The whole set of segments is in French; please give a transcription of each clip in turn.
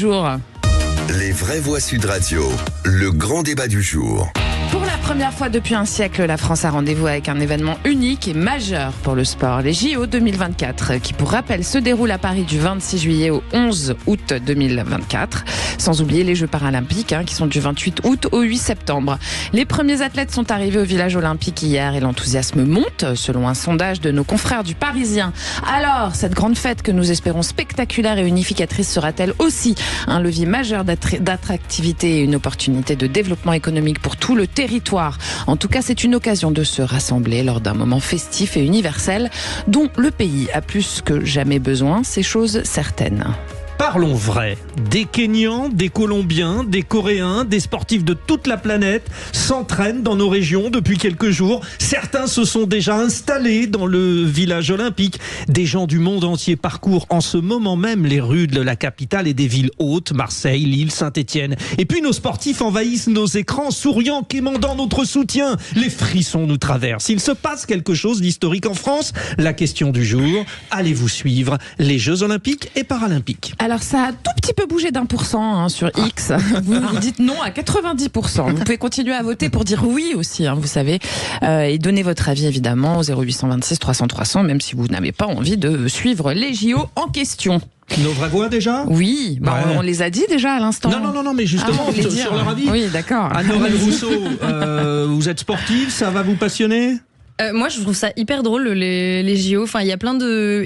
jour. Les vraies voix Sud Radio, le grand débat du jour. Pour la première fois depuis un siècle, la France a rendez-vous avec un événement unique et majeur pour le sport, les JO 2024, qui pour rappel se déroulent à Paris du 26 juillet au 11 août 2024, sans oublier les Jeux paralympiques qui sont du 28 août au 8 septembre. Les premiers athlètes sont arrivés au village olympique hier et l'enthousiasme monte, selon un sondage de nos confrères du Parisien. Alors, cette grande fête que nous espérons spectaculaire et unificatrice sera-t-elle aussi un levier majeur d'attractivité et une opportunité de développement économique pour tout le territoire? En tout cas, c'est une occasion de se rassembler lors d'un moment festif et universel dont le pays a plus que jamais besoin, c'est chose certaine. Parlons vrai. Des Kenyans, des Colombiens, des Coréens, des sportifs de toute la planète s'entraînent dans nos régions depuis quelques jours. Certains se sont déjà installés dans le village olympique. Des gens du monde entier parcourent en ce moment même les rues de la capitale et des villes hautes, Marseille, Lille, Saint-Étienne. Et puis nos sportifs envahissent nos écrans, souriant, quémandant notre soutien. Les frissons nous traversent. Il se passe quelque chose d'historique en France. La question du jour, allez-vous suivre les Jeux olympiques et paralympiques? Alors ça a tout petit peu bougé d'1% sur X. Vous dites non à 90%. Vous pouvez continuer à voter pour dire oui aussi, vous savez. Et donner votre avis évidemment au 0826 300 300, même si vous n'avez pas envie de suivre les JO en question. Nos vraies voix déjà? Oui, on les a dit déjà à l'instant. Non, mais justement, sur leur avis. Oui, d'accord. Anne-Laure Rousseau, vous êtes sportive, ça va vous passionner? Moi, je trouve ça hyper drôle, les JO. Enfin, il y a plein de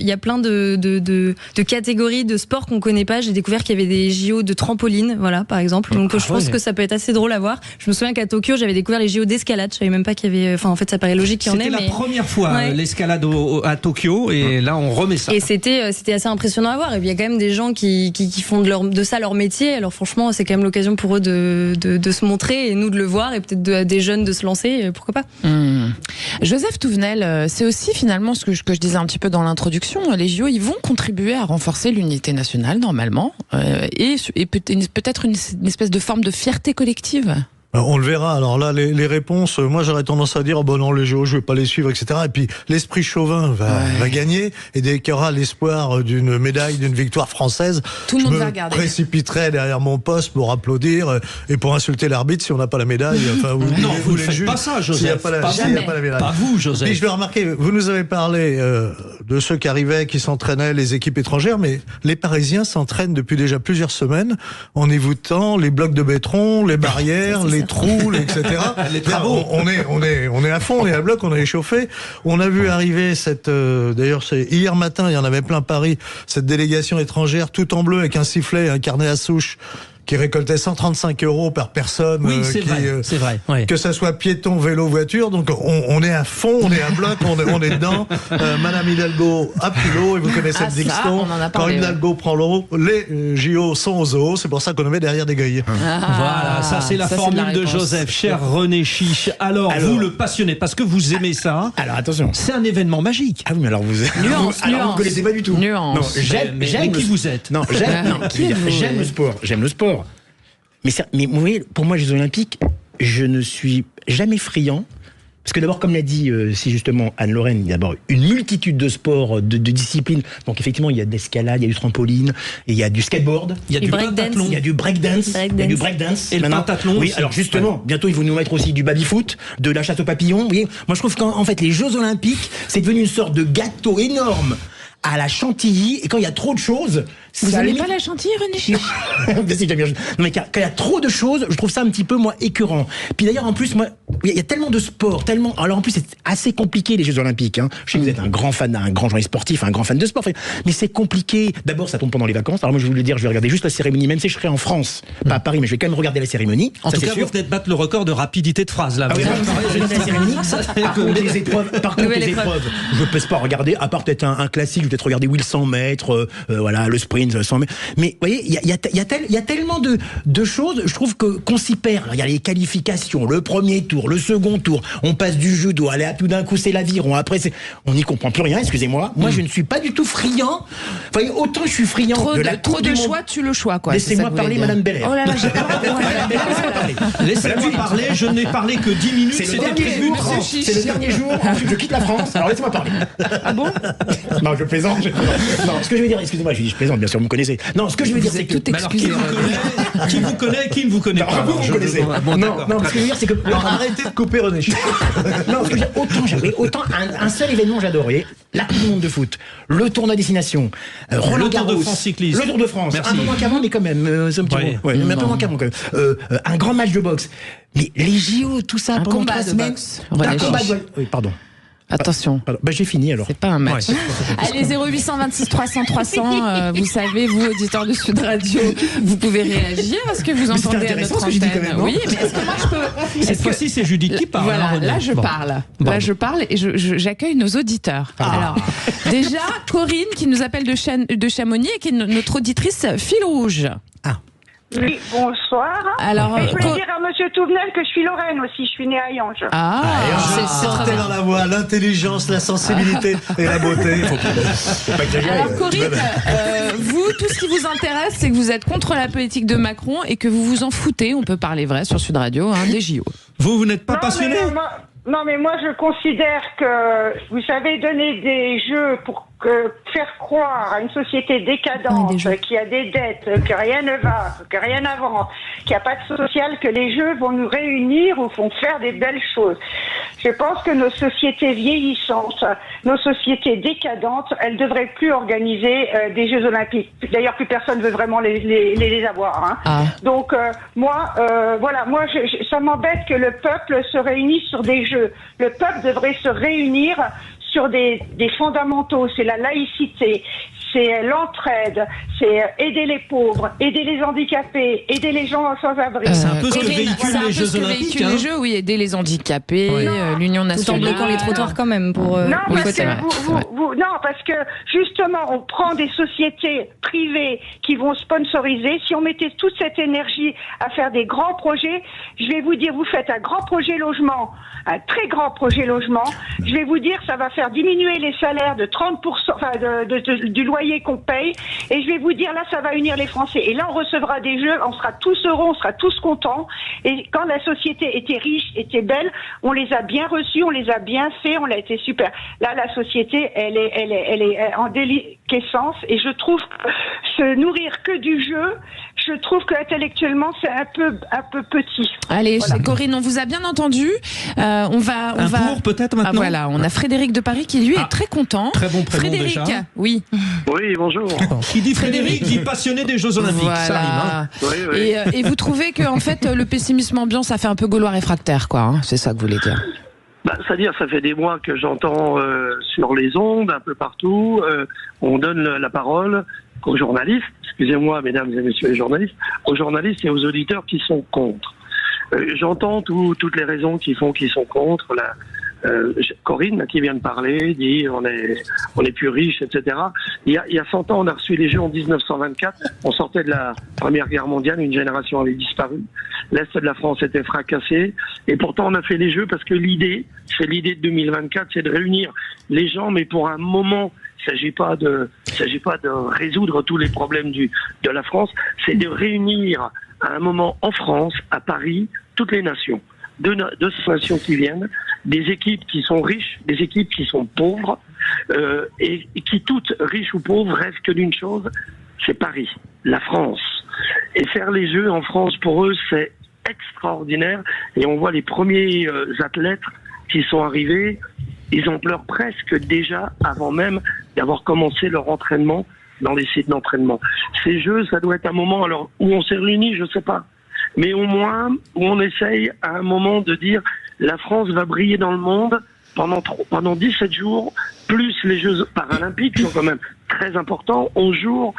catégories de sports qu'on connaît pas. J'ai découvert qu'il y avait des JO de trampoline, voilà, par exemple. Donc, je pense que ça peut être assez drôle à voir. Je me souviens qu'à Tokyo, j'avais découvert les JO d'escalade. Je savais même pas qu'il y avait. Enfin, en fait, ça paraît logique qu'il y en ait. C'était la première fois l'escalade à Tokyo, et là, on remet ça. Et c'était assez impressionnant à voir. Et puis, il y a quand même des gens qui font de ça leur métier. Alors, franchement, c'est quand même l'occasion pour eux de se montrer et nous de le voir, et peut-être des jeunes de se lancer. Pourquoi pas? Joseph Touvenel, c'est aussi finalement ce que je disais un petit peu dans l'introduction. Les JO, ils vont contribuer à renforcer l'unité nationale normalement et peut-être une espèce de forme de fierté collective. On le verra. Alors là, les réponses, moi j'aurais tendance à dire, bon non, les JO, je vais pas les suivre, etc. Et puis l'esprit chauvin va gagner, et dès qu'il y aura l'espoir d'une médaille, d'une victoire française, tout le monde va regarder. Précipiterai derrière mon poste pour applaudir et pour insulter l'arbitre si on n'a pas la médaille. Enfin, vous ne faites pas ça, Joseph. S'il n'y a pas la médaille. Pas vous, Joseph. Puis je vais remarquer, vous nous avez parlé de ceux qui arrivaient, qui s'entraînaient, les équipes étrangères, mais les Parisiens s'entraînent depuis déjà plusieurs semaines en évoutant les blocs de béton, les barrières, les trous, etc. Les travaux. On est à fond, on est à bloc, on est échauffé. On a vu arriver d'ailleurs c'est hier matin, il y en avait plein Paris, cette délégation étrangère tout en bleu avec un sifflet, un carnet à souche, qui récoltait 135 € par personne. Oui, c'est vrai. Ouais. Que ça soit piéton, vélo, voiture. Donc, on est à fond, on est à bloc, on est dedans. Madame Hidalgo a pris l'eau, et vous connaissez le dicton. Quand Hidalgo prend l'eau, les JO sont aux eaux. C'est pour ça qu'on le met derrière des grilles. Voilà, ça c'est la formule de Joseph. Cher René Chiche. Alors, vous le passionné, parce que vous aimez ça. Alors, attention. C'est un événement magique. Ah oui, mais alors vous ne connaissez pas du tout. Nuance. Non, j'aime qui vous êtes. Non, j'aime le sport. J'aime le sport. Mais vous voyez, pour moi, les Jeux Olympiques, je ne suis jamais friand. Parce que d'abord, comme l'a dit si justement Anne-Lorraine, il y a d'abord une multitude de sports, de disciplines. Donc effectivement, il y a de l'escalade, il y a du trampoline, et il y a du skateboard, il y a du pentathlon, il y a du breakdance, et le pentathlon. Oui, alors justement, bientôt ils vont nous mettre aussi du baby-foot, de la chasse aux papillons. Vous voyez, moi je trouve qu'en fait les Jeux Olympiques, c'est devenu une sorte de gâteau énorme à la chantilly, et quand il y a trop de choses... Vous n'aimez pas la chantilly, René Chiche? Non, mais quand il y a trop de choses, je trouve ça un petit peu, moi, écœurant. Puis d'ailleurs, en plus, moi, il y a tellement de sports, tellement... Alors en plus, c'est assez compliqué, les Jeux Olympiques. Je sais que vous êtes un grand journaliste sportif, un grand fan de sport, mais c'est compliqué. D'abord, ça tombe pendant les vacances. Alors moi, je voulais dire, je vais regarder juste la cérémonie, même si je serai en France, pas à Paris, mais je vais quand même regarder la cérémonie. En tout cas, vous venez de battre le record de rapidité de phrase, là. Ah oui, je vais regarder la cérémonie. Par contre, les épreuves, je ne peux pas regarder, à part peut-être un classique, je vais peut-être regarder 100 mètres, voilà, le sprint, 100 mètres. Mais vous voyez, il y a tellement de choses, je trouve qu'on s'y perd. Il y a les qualifications, le premier tour, le second tour, on passe du judo, allez, tout d'un coup c'est l'aviron, après on n'y comprend plus rien, excusez-moi. Moi je ne suis pas du tout friand. Enfin, autant je suis friand trop de choix, tu le choix, quoi. Laissez-moi parler, Madame Belair. Oh là là, j'ai pas Laissez-moi parler, je n'ai parlé que 10 minutes. C'est le dernier jour, ensuite je quitte la France, alors laissez-moi parler. Ah bon? Non, je plaisante. Non, ce que je veux dire, excusez-moi, je plaisante bien sûr. sûr, vous me connaissez. Non, ce que je veux dire, c'est que... tout excusé. Qui vous connaît, qui ne vous connaît pas? Vous connaissez. Non, ce que je veux dire, c'est que... Arrêtez de couper René. Non, ce que je veux dire, autant un seul événement j'adorais, la Coupe du Monde de foot, le tournoi à destination, Roland Garros, le Tour de France cycliste. Le Tour de France, Merci. un peu moins qu'avant, mais quand même, c'est un petit peu, mais un peu moins qu'avant, quand même. Un grand match de boxe. Mais les JO, tout ça, pendant combat 3 de semaines. boxe. Un combat de boxe. Oui, pardon. Attention. Bah, j'ai fini alors. C'est pas un match. Ouais. Allez, 0826 300 300. Vous savez, vous, auditeurs de Sud Radio, vous pouvez réagir. Est-ce que vous Mais c'était entendez à intéressant notre ce que j'ai dit quand antenne? même, non Oui, mais est-ce que moi je peux. Cette fois-ci, c'est Judith qui parle. Voilà, hein, René. là je Bon. parle. Bon. Là je parle et j'accueille nos auditeurs. Alors, déjà, Corinne qui nous appelle de Chamonix et qui est notre auditrice fil rouge. Oui, bonsoir. Alors, et je voulais dire à Monsieur Touvenel que je suis Lorraine aussi, je suis née à Yange. c'est Sentez très dans la voix l'intelligence, la sensibilité et la beauté. Faut pas exagérer. Alors Corinne, vous, tout ce qui vous intéresse, c'est que vous êtes contre la politique de Macron et que vous vous en foutez, on peut parler vrai sur Sud Radio, des JO. Vous n'êtes pas passionné? Mais moi je considère que, vous savez, donner des jeux pour faire croire à une société décadente, qui a des dettes, que rien ne va, que rien n'avance, qu'il n'y a pas de social, que les jeux vont nous réunir ou vont faire des belles choses. Je pense que nos sociétés vieillissantes, nos sociétés décadentes, elles devraient plus organiser des Jeux Olympiques. D'ailleurs, plus personne veut vraiment les avoir. Donc, moi, ça m'embête que le peuple se réunisse sur des jeux. Le peuple devrait se réunir sur des fondamentaux, c'est la laïcité, c'est l'entraide, c'est aider les pauvres, aider les handicapés, aider les gens sans abri. C'est un peu ce que véhiculent les Jeux Olympiques. Les Jeux, oui, aider les handicapés, l'Union nationale. Tout en bloquant les trottoirs quand même pour. Non, oui, parce c'est que vrai. non, parce que justement, on prend des sociétés privées qui vont sponsoriser. Si on mettait toute cette énergie à faire des grands projets, je vais vous dire, vous faites un grand projet logement, un très grand projet logement. Je vais vous dire, ça va faire diminuer les salaires de 30%, du loyer qu'on paye. Et je vais vous dire, là, ça va unir les Français. Et là, on recevra des jeux, on sera tous heureux, on sera tous contents. Et quand la société était riche, était belle, on les a bien reçus, on les a bien fait, on a été super. Là, la société, elle est en déliquescence. Et je trouve que se nourrir que du jeu, je trouve qu'intellectuellement, c'est un peu petit. Allez, Corinne, on vous a bien entendu. On va pour peut-être maintenant. Voilà, on a Frédéric de Paris qui lui est très content. Très bon prénom Frédéric, déjà. Oui. Oui, bonjour. Qui dit Frédéric dit passionné des Jeux Olympiques. Voilà. Ça rime. Oui. Et vous trouvez que en fait le pessimisme ambiant, ça fait un peu Gaulois réfractaire, quoi. C'est ça que vous voulez dire? C'est-à-dire, ça fait des mois que j'entends sur les ondes, un peu partout, on donne la parole aux journalistes, excusez-moi, mesdames et messieurs les journalistes, aux journalistes et aux auditeurs qui sont contre. J'entends toutes les raisons qui font qu'ils sont contre. Corinne, qui vient de parler, dit on est plus riche, etc. Il y a 100 ans, on a reçu les Jeux en 1924. On sortait de la Première Guerre mondiale, une génération avait disparu. L'Est de la France était fracassé. Et pourtant, on a fait les Jeux parce que l'idée de 2024, c'est de réunir les gens, mais pour un moment. Il ne s'agit pas de résoudre tous les problèmes de la France, c'est de réunir à un moment en France, à Paris, toutes les nations. Deux nations qui viennent, des équipes qui sont riches, des équipes qui sont pauvres, et qui toutes, riches ou pauvres, rêvent que d'une chose, c'est Paris, la France. Et faire les Jeux en France, pour eux, c'est extraordinaire. Et on voit les premiers athlètes qui sont arrivés, ils en pleurent presque déjà avant même d'avoir commencé leur entraînement dans les sites d'entraînement. Ces Jeux, ça doit être un moment alors où on s'est réunis, je ne sais pas, mais au moins où on essaye à un moment de dire la France va briller dans le monde pendant 17 jours, plus les Jeux paralympiques sont quand même très importants. 11 jours,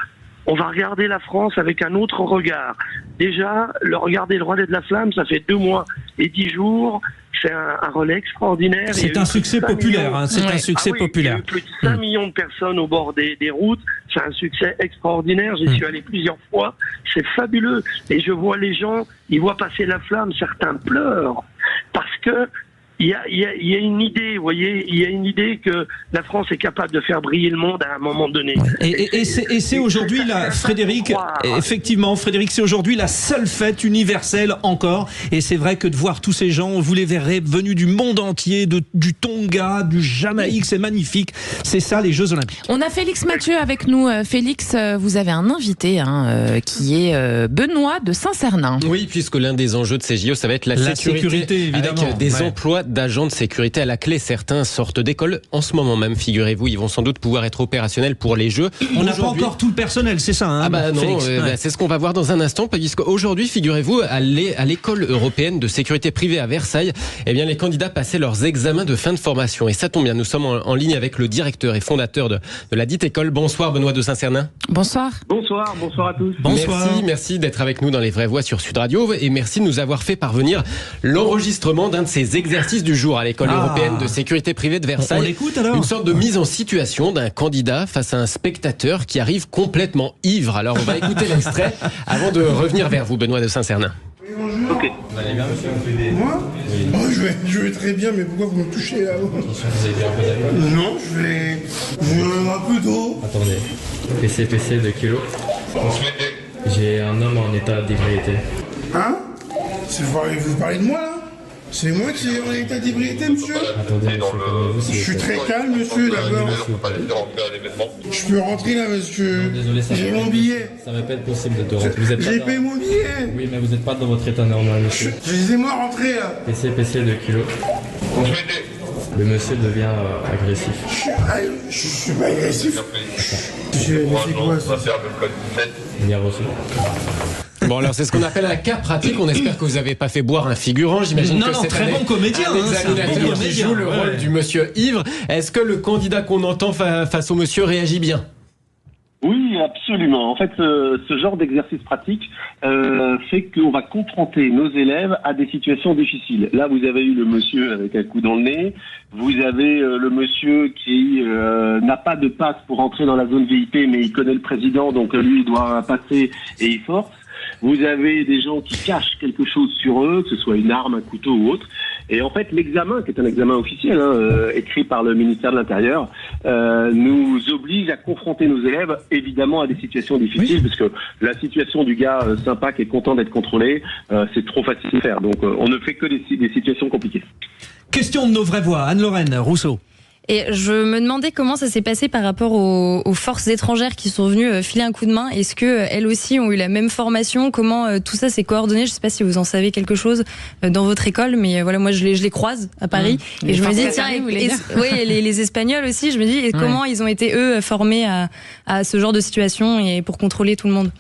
on va regarder la France avec un autre regard. Déjà, regarder le relais de la flamme, ça fait 2 mois et 10 jours. C'est un relais extraordinaire. C'est un succès populaire. C'est un succès populaire. Il y a eu plus de 5 millions de personnes au bord des routes. C'est un succès extraordinaire. J'y suis allé plusieurs fois. C'est fabuleux. Et je vois les gens, ils voient passer la flamme. Certains pleurent parce que il y a une idée, vous voyez, il y a une idée que la France est capable de faire briller le monde à un moment donné. Et c'est aujourd'hui, Frédéric, effectivement, Frédéric, c'est aujourd'hui la seule fête universelle encore. Et c'est vrai que de voir tous ces gens, vous les verrez venus du monde entier, du Tonga, du Jamaïque, c'est magnifique. C'est ça, les Jeux Olympiques. On a Félix Mathieu avec nous. Félix, vous avez un invité qui est Benoît de Saint-Cernin. Oui, puisque l'un des enjeux de ces JO, ça va être la sécurité évidemment. Avec des emplois d'agents de sécurité à la clé. Certains sortent d'école en ce moment même, figurez-vous. Ils vont sans doute pouvoir être opérationnels pour les Jeux. On n'a pas encore tout le personnel, c'est ça, hein, non, Félix. c'est ce qu'on va voir dans un instant, puisqu'aujourd'hui, figurez-vous, à l'école européenne de sécurité privée à Versailles, eh bien, les candidats passaient leurs examens de fin de formation. Et ça tombe bien, nous sommes en ligne avec le directeur et fondateur de la dite école. Bonsoir, Benoît de Saint-Cernin. Bonsoir. Bonsoir à tous. Bonsoir. Merci d'être avec nous dans Les Vraies Voix sur Sud Radio et merci de nous avoir fait parvenir l'enregistrement d'un de ces exercices du jour à l'école européenne de sécurité privée de Versailles. On l'écoute alors. Une sorte de mise en situation d'un candidat face à un spectateur qui arrive complètement ivre. Alors on va écouter l'extrait avant de revenir vers vous, Benoît de Saint-Cernin. Oui, bonjour. Ok. Vous allez bien, monsieur? Moi? Oui. Je vais très bien, mais pourquoi vous me touchez là-haut? Vous avez bu un peu d'alcool? Non, je vais un peu d'eau. Attendez. PC 2 kilos. J'ai un homme en état d'ébriété. Hein? Vous parlez de moi là? C'est moi qui suis en état d'ébriété, monsieur? Attendez, monsieur, je suis très calme, monsieur, d'abord. Je peux rentrer là parce que j'ai mon billet. Ça va pas être possible de te rentrer. J'ai payé mon billet. Oui, mais vous n'êtes pas dans votre état normal, monsieur. Laissez-moi rentrer là. PC 2 kilos. Le monsieur devient agressif. Je suis pas agressif. C'est quoi ça? Il y a reçu. Bon, alors c'est ce qu'on appelle un cas pratique. On espère que vous n'avez pas fait boire un figurant. J'imagine que c'est très bon comédien. Un examinateur qui joue le rôle du monsieur ivre. Est-ce que le candidat qu'on entend face au monsieur réagit bien? Oui, absolument. En fait, ce genre d'exercice pratique fait qu'on va confronter nos élèves à des situations difficiles. Là, vous avez eu le monsieur avec un coup dans le nez. Vous avez le monsieur qui n'a pas de passe pour entrer dans la zone VIP, mais il connaît le président, donc lui, il doit passer et il force. Vous avez des gens qui cachent quelque chose sur eux, que ce soit une arme, un couteau ou autre. Et en fait, l'examen, qui est un examen officiel, écrit par le ministère de l'Intérieur, nous oblige à confronter nos élèves, évidemment, à des situations difficiles, parce que la situation du gars sympa qui est content d'être contrôlé, c'est trop facile à faire. Donc, on ne fait que des situations compliquées. Question de nos vraies voix. Anne-Lorraine Rousseau. Et je me demandais comment ça s'est passé par rapport aux forces étrangères qui sont venues filer un coup de main. Est-ce que elles aussi ont eu la même formation? Comment tout ça s'est coordonné? Je ne sais pas si vous en savez quelque chose dans votre école, mais voilà, moi je les croise à Paris et je me dis tiens, les Espagnols aussi. Je me dis comment ils ont été eux formés à ce genre de situation et pour contrôler tout le monde.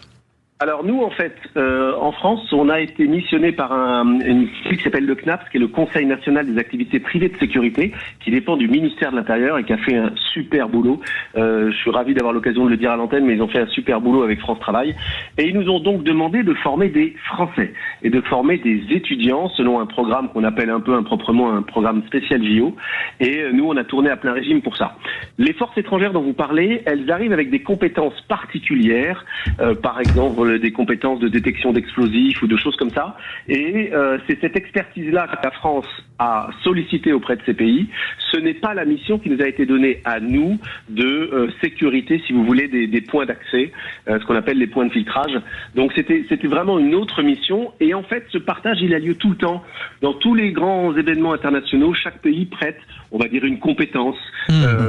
Alors nous, en fait, en France, on a été missionné par une qui s'appelle le CNAPS, qui est le Conseil national des activités privées de sécurité, qui dépend du ministère de l'Intérieur et qui a fait un super boulot. Je suis ravi d'avoir l'occasion de le dire à l'antenne, mais ils ont fait un super boulot avec France Travail. Et ils nous ont donc demandé de former des Français et de former des étudiants selon un programme qu'on appelle un peu improprement un programme spécial JO. Et nous, on a tourné à plein régime pour ça. Les forces étrangères dont vous parlez, elles arrivent avec des compétences particulières, par exemple des compétences de détection d'explosifs ou de choses comme ça. Et c'est cette expertise-là que la France a sollicité auprès de ces pays. Ce n'est pas la mission qui nous a été donnée à nous de sécurité, si vous voulez, des points d'accès, ce qu'on appelle les points de filtrage. Donc c'était vraiment une autre mission. Et en fait, ce partage, il a lieu tout le temps. Dans tous les grands événements internationaux, chaque pays prête, on va dire, une compétence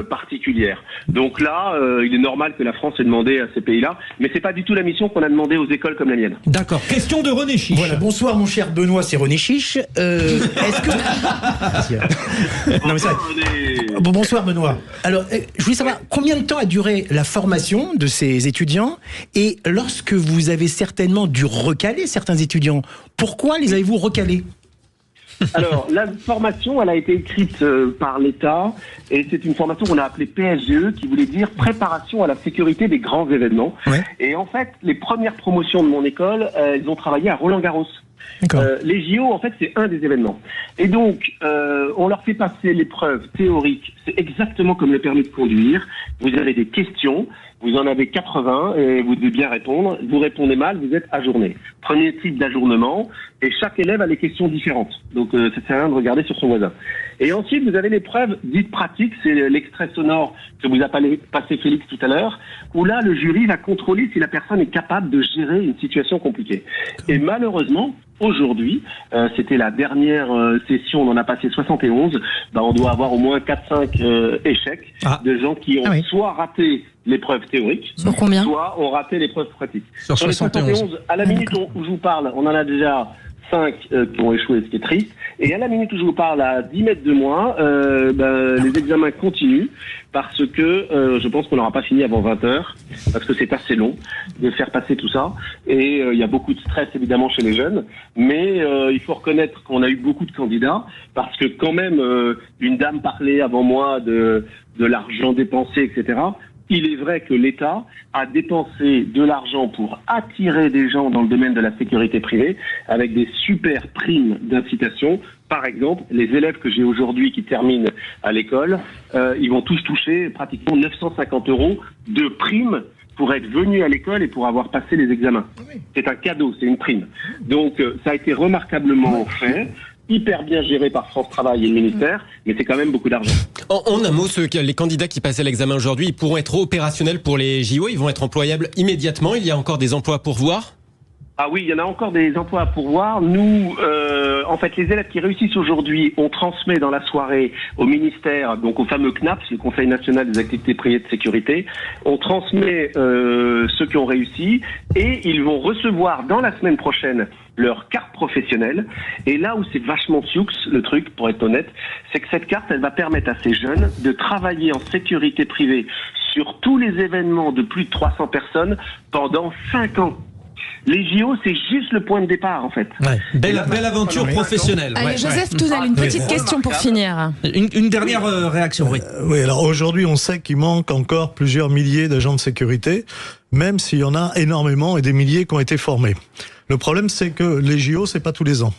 particulière. Donc là, il est normal que la France ait demandé à ces pays-là, mais c'est pas du tout la mission qu'on a demandé aux écoles comme la mienne. D'accord. Question de René Chiche. Voilà. Bonsoir mon cher Benoît, c'est René Chiche. Est-ce que non mais ça. Bon, bonsoir Benoît. Alors, je voulais savoir combien de temps a duré la formation de ces étudiants et lorsque vous avez certainement dû recaler certains étudiants, pourquoi les avez-vous recalés? Alors, la formation, elle a été écrite par l'État et c'est une formation qu'on a appelée PSGE qui voulait dire préparation à la sécurité des grands événements. Ouais. Et en fait, les premières promotions de mon école, elles ont travaillé à Roland-Garros. Les JO, en fait, c'est un des événements. Et donc, on leur fait passer l'épreuve théorique. C'est exactement comme le permis de conduire. Vous avez des questions, vous en avez 80 et vous devez bien répondre. Vous répondez mal, vous êtes ajourné. Premier type d'ajournement, et chaque élève a des questions différentes. Donc, ça sert à rien de regarder sur son voisin. Et ensuite, vous avez l'épreuve dite pratique, c'est l'extrait sonore que vous a passé Félix tout à l'heure, où là, le jury va contrôler si la personne est capable de gérer une situation compliquée. Et malheureusement, aujourd'hui, c'était la dernière session, on en a passé 71, on doit avoir au moins 4-5 échecs de gens qui ont soit raté l'épreuve théorique, sur combien, soit ont raté l'épreuve pratique. Sur 71. Les 71, à la minute où je vous parle, on en a déjà 5 qui ont échoué, ce qui est triste. Et à la minute où je vous parle, à 10 mètres de moi, les examens continuent parce que je pense qu'on n'aura pas fini avant 20h, parce que c'est assez long de faire passer tout ça. Et il y a beaucoup de stress évidemment chez les jeunes, mais il faut reconnaître qu'on a eu beaucoup de candidats, parce que quand même, une dame parlait avant moi de l'argent dépensé, etc. Il est vrai que l'État a dépensé de l'argent pour attirer des gens dans le domaine de la sécurité privée avec des super primes d'incitation. Par exemple, les élèves que j'ai aujourd'hui qui terminent à l'école, ils vont tous toucher pratiquement 950 € de primes pour être venus à l'école et pour avoir passé les examens. C'est un cadeau, c'est une prime. Donc ça a été remarquablement fait. Hyper bien géré par France Travail et le ministère, mais c'est quand même beaucoup d'argent. En un mot, les candidats qui passaient l'examen aujourd'hui, ils pourront être opérationnels pour les JO, ils vont être employables immédiatement. Il y a encore des emplois à pourvoir ? Ah oui, il y en a encore des emplois à pourvoir. Nous, en fait, les élèves qui réussissent aujourd'hui, on transmet dans la soirée au ministère, donc au fameux CNAPS, le Conseil national des activités privées de sécurité. On transmet ceux qui ont réussi et ils vont recevoir dans la semaine prochaine leur carte professionnelle. Et là où c'est vachement sioux, le truc, pour être honnête, c'est que cette carte, elle va permettre à ces jeunes de travailler en sécurité privée sur tous les événements de plus de 300 personnes pendant 5 ans. Les JO, c'est juste le point de départ, en fait. Ouais. Belle aventure professionnelle. Allez, Joseph Touzal, une petite question pour finir. Une dernière réaction, oui. Oui, alors aujourd'hui, on sait qu'il manque encore plusieurs milliers d'agents de sécurité, même s'il y en a énormément et des milliers qui ont été formés. Le problème, c'est que les JO, c'est pas tous les ans.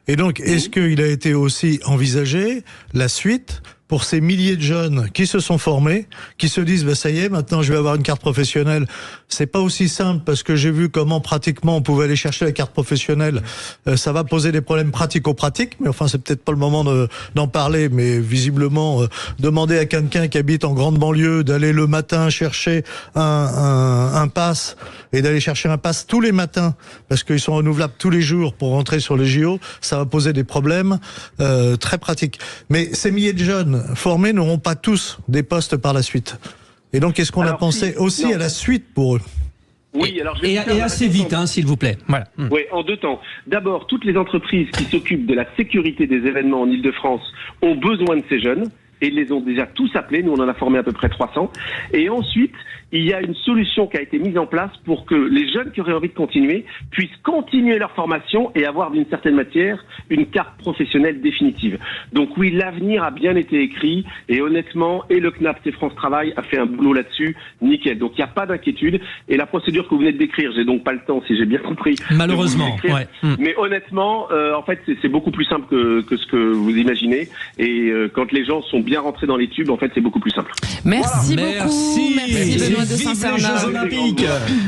Et donc, est-ce qu'il a été aussi envisagé la suite pour ces milliers de jeunes qui se sont formés, qui se disent ça y est, maintenant je vais avoir une carte professionnelle. C'est pas aussi simple, parce que j'ai vu comment pratiquement on pouvait aller chercher la carte professionnelle. Ça va poser des problèmes pratico-pratiques, mais enfin c'est peut-être pas le moment d'en parler. Mais visiblement, demander à quelqu'un qui habite en grande banlieue d'aller le matin chercher un pass et d'aller chercher un pass tous les matins, parce qu'ils sont renouvelables tous les jours pour rentrer sur les JO, ça va poser des problèmes très pratiques. Mais ces milliers de jeunes formés n'auront pas tous des postes par la suite. Et donc, est-ce qu'on a pensé aussi à la suite pour eux ? Oui, alors et assez vite, s'il vous plaît. Voilà. Oui, en 2 temps. D'abord, toutes les entreprises qui s'occupent de la sécurité des événements en Ile-de-France ont besoin de ces jeunes. Et ils les ont déjà tous appelés. Nous, on en a formé à peu près 300. Et ensuite, il y a une solution qui a été mise en place pour que les jeunes qui auraient envie de continuer puissent continuer leur formation et avoir d'une certaine matière une carte professionnelle définitive. Donc oui, l'avenir a bien été écrit et honnêtement, et le CNAPS et France Travail a fait un boulot là-dessus, nickel. Donc il n'y a pas d'inquiétude. Et la procédure que vous venez de décrire, j'ai donc pas le temps, si j'ai bien compris. Malheureusement, ouais. Mais honnêtement, en fait, c'est beaucoup plus simple que ce que vous imaginez. Et quand les gens sont bien rentrés dans les tubes, en fait, c'est beaucoup plus simple. Merci beaucoup. Merci Benoît de Vive les Jeux Olympiques.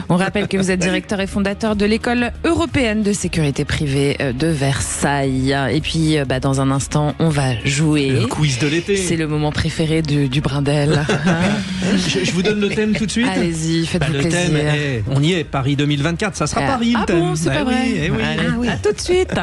On rappelle que vous êtes directeur et fondateur de l'école européenne de sécurité privée de Versailles. Et puis, dans un instant, on va jouer. Le quiz de l'été. C'est le moment préféré du Brindel. Je vous donne le thème tout de suite. Allez-y, faites-vous plaisir. Le thème, on y est, Paris 2024. Ça sera Paris, le thème. Bon, c'est pas vrai. Oui. À tout de suite.